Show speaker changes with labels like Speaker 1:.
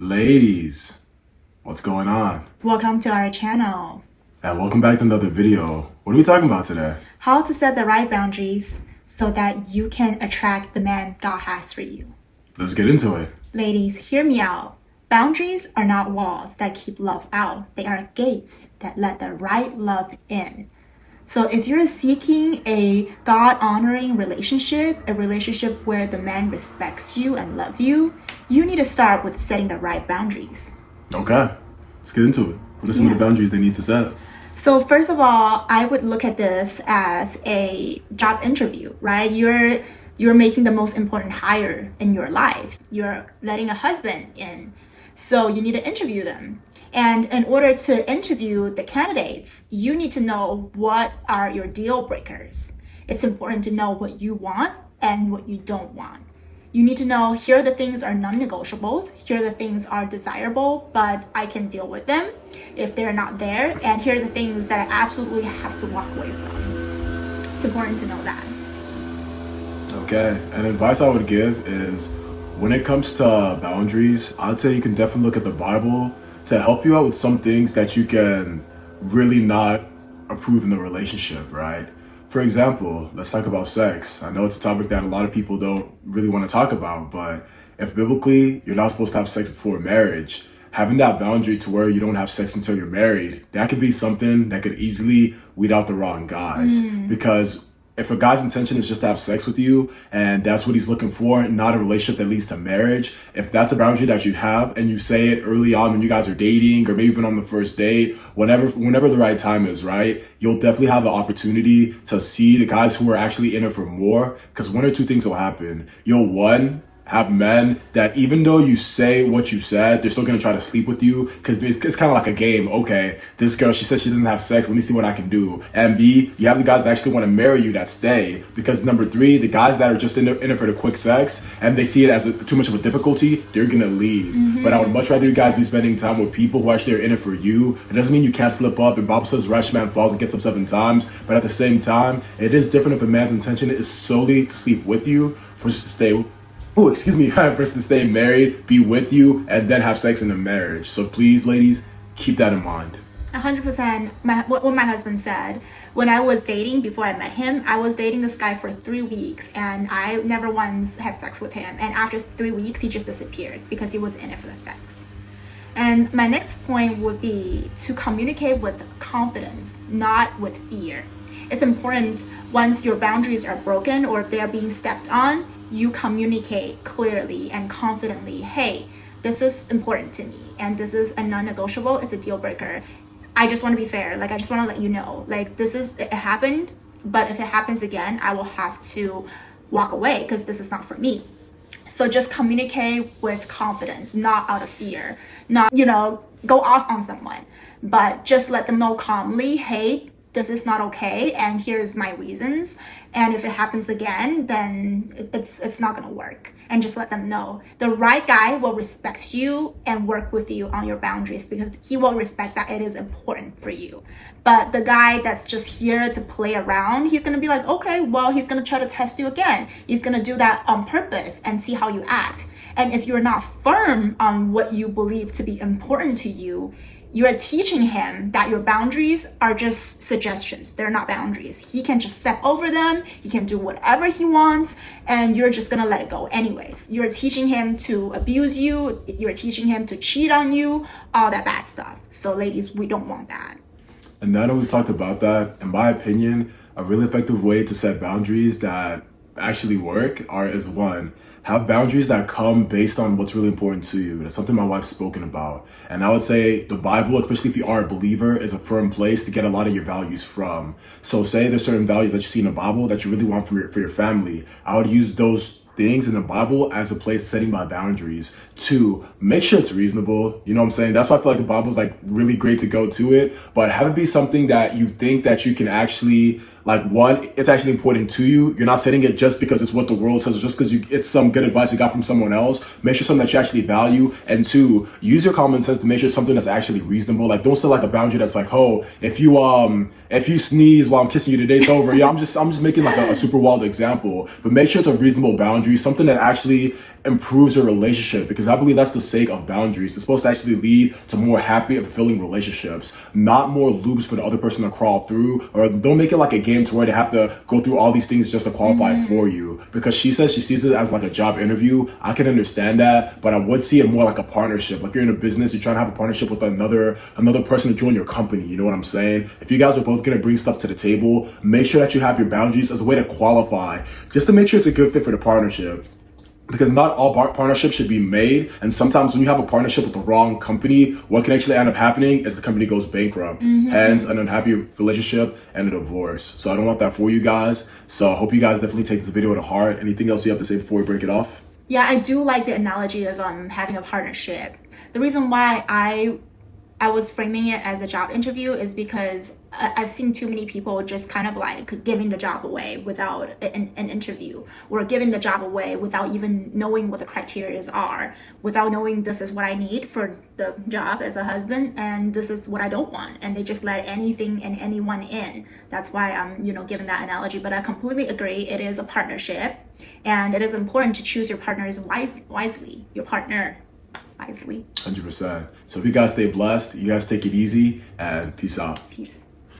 Speaker 1: Ladies, what's going on?
Speaker 2: Welcome to our channel.
Speaker 1: And welcome back to another video. What are we talking about today?
Speaker 2: How to set the right boundaries so that you can attract the man God has for you.
Speaker 1: Let's get into it.
Speaker 2: Ladies, hear me out. Boundaries are not walls that keep love out. They are gates that let the right love in. So if you're seeking a God-honoring relationship, a relationship where the man respects you and loves you, you need to start with setting the right boundaries.
Speaker 1: Okay, let's get into it. What are some of the boundaries they need to set?
Speaker 2: So first of all, I would look at this as a job interview, right? You're making the most important hire in your life. You're letting a husband in. So you need to interview them. And in order to interview the candidates, you need to know what are your deal breakers. It's important to know what you want and what you don't want. You need to know here are the things are non-negotiables, here are the things are desirable, but I can deal with them if they're not there, and here are the things that I absolutely have to walk away from. It's important to know that.
Speaker 1: Okay, and advice I would give is when it comes to boundaries, I'd say you can definitely look at the Bible to help you out with some things that you can really not approve in the relationship, right? For example, let's talk about sex. I know it's a topic that a lot of people don't really want to talk about, but if biblically you're not supposed to have sex before marriage, having that boundary to where you don't have sex until you're married, that could be something that could easily weed out the wrong guys. Because if a guy's intention is just to have sex with you and that's what he's looking for, not a relationship that leads to marriage, if that's a boundary that you have and you say it early on when you guys are dating or maybe even on the first date, whenever the right time is, right, you'll definitely have an opportunity to see the guys who are actually in it for more, because one or two things will happen. You'll have men that even though you say what you said, they're still going to try to sleep with you because it's kind of like a game. Okay, this girl, she said she doesn't have sex. Let me see what I can do. And B, you have the guys that actually want to marry you that stay, because number three, the guys that are just in it for the quick sex and they see it as too much of a difficulty, they're going to leave. But I would much rather you guys be spending time with people who actually are in it for you. It doesn't mean you can't slip up, and Bible says rash man falls and gets up 7 times. But at the same time, it is different if a man's intention is solely to sleep with you versus to stay versus to stay married, be with you, and then have sex in a marriage. So please, ladies, keep that in mind.
Speaker 2: 100%. What my husband said, when I was dating, before I met him, I was dating this guy for 3 weeks and I never once had sex with him. And after 3 weeks, he just disappeared because he was in it for the sex. And my next point would be to communicate with confidence, not with fear. It's important once your boundaries are broken or if they are being stepped on, you communicate clearly and confidently, hey, this is important to me and this is a non-negotiable, it's a deal breaker. I just want to be fair. Like, I just want to let you know, like, it happened, but if it happens again, I will have to walk away because this is not for me. So just communicate with confidence, not out of fear, not, go off on someone, but just let them know calmly, hey, this is not okay and here's my reasons, and if it happens again, then it's not gonna work. And just let them know the right guy will respect you and work with you on your boundaries because he will respect that it is important for you. But the guy that's just here to play around, he's gonna be like, okay, well, he's gonna try to test you again. He's gonna do that on purpose and see how you act. And if you're not firm on what you believe to be important to you, you are teaching him that your boundaries are just suggestions. They're not boundaries. He can just step over them. He can do whatever he wants, and you're just gonna let it go anyways. You're teaching him to abuse you. You're teaching him to cheat on you, all that bad stuff. So ladies, we don't want that.
Speaker 1: And now that we've talked about that, in my opinion, a really effective way to set boundaries that actually work is one, have boundaries that come based on what's really important to you. That's something my wife's spoken about. And I would say the Bible, especially if you are a believer, is a firm place to get a lot of your values from. So say there's certain values that you see in the Bible that you really want for your family. I would use those things in the Bible as a place setting my boundaries. To make sure it's reasonable. You know what I'm saying? That's why I feel like the Bible's like really great to go to it, but have it be something that you think that you can actually, like, one, it's actually important to you. You're not setting it just because it's what the world says, or just because it's some good advice you got from someone else. Make sure something that you actually value. And two, use your common sense to make sure something that's actually reasonable. Like, don't set like a boundary that's like, oh, if you sneeze while I'm kissing you today, it's over. Yeah, I'm just making like a super wild example, but make sure it's a reasonable boundary, something that actually improves your relationship, because I believe that's the sake of boundaries. It's supposed to actually lead to more happy and fulfilling relationships, not more loops for the other person to crawl through, or don't make it like a game to where they have to go through all these things just to qualify for you. Because she says she sees it as like a job interview. I can understand that, but I would see it more like a partnership. Like you're in a business, you're trying to have a partnership with another person to join your company. You know what I'm saying? If you guys are both gonna bring stuff to the table, make sure that you have your boundaries as a way to qualify, just to make sure it's a good fit for the partnership. Because not all partnerships should be made, and sometimes when you have a partnership with the wrong company, what can actually end up happening is the company goes bankrupt, hence an unhappy relationship and a divorce. So I don't want that for you guys. So I hope you guys definitely take this video to heart. Anything else you have to say before we break it off?
Speaker 2: Yeah, I do like the analogy of having a partnership. The reason why I was framing it as a job interview is because I've seen too many people just kind of like giving the job away without an interview, or giving the job away without even knowing what the criteria are, without knowing this is what I need for the job as a husband and this is what I don't want, and they just let anything and anyone in. That's why I'm giving that analogy. But I completely agree, it is a partnership, and it is important to choose your partners wisely, your partner wisely.
Speaker 1: 100%. So if you guys stay blessed, you guys take it easy, and peace out.
Speaker 2: Peace.